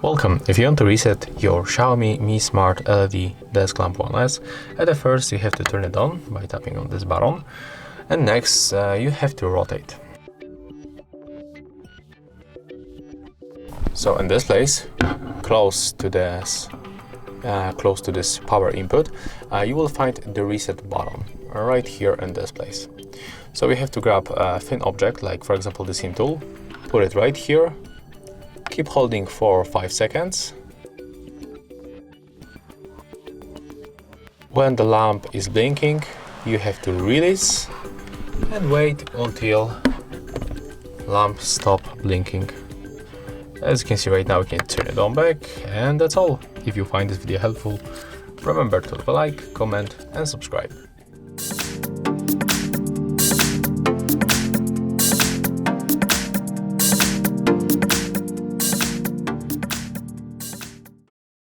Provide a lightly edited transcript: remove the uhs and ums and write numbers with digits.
Welcome. If you want to reset your Xiaomi Mi Smart LED desk lamp 1S, at first you have to turn it on by tapping on this button, and next you have to rotate. So in this place, close to this power input, you will find the reset button right here in this place. So we have to grab a thin object, like for example the SIM tool, put it right here, keep holding for 5 seconds. When the lamp is blinking, you have to release and wait until lamp stop blinking. As you can see right now, we can turn it on back, and that's all. If you find this video helpful, remember to leave a like, comment and subscribe.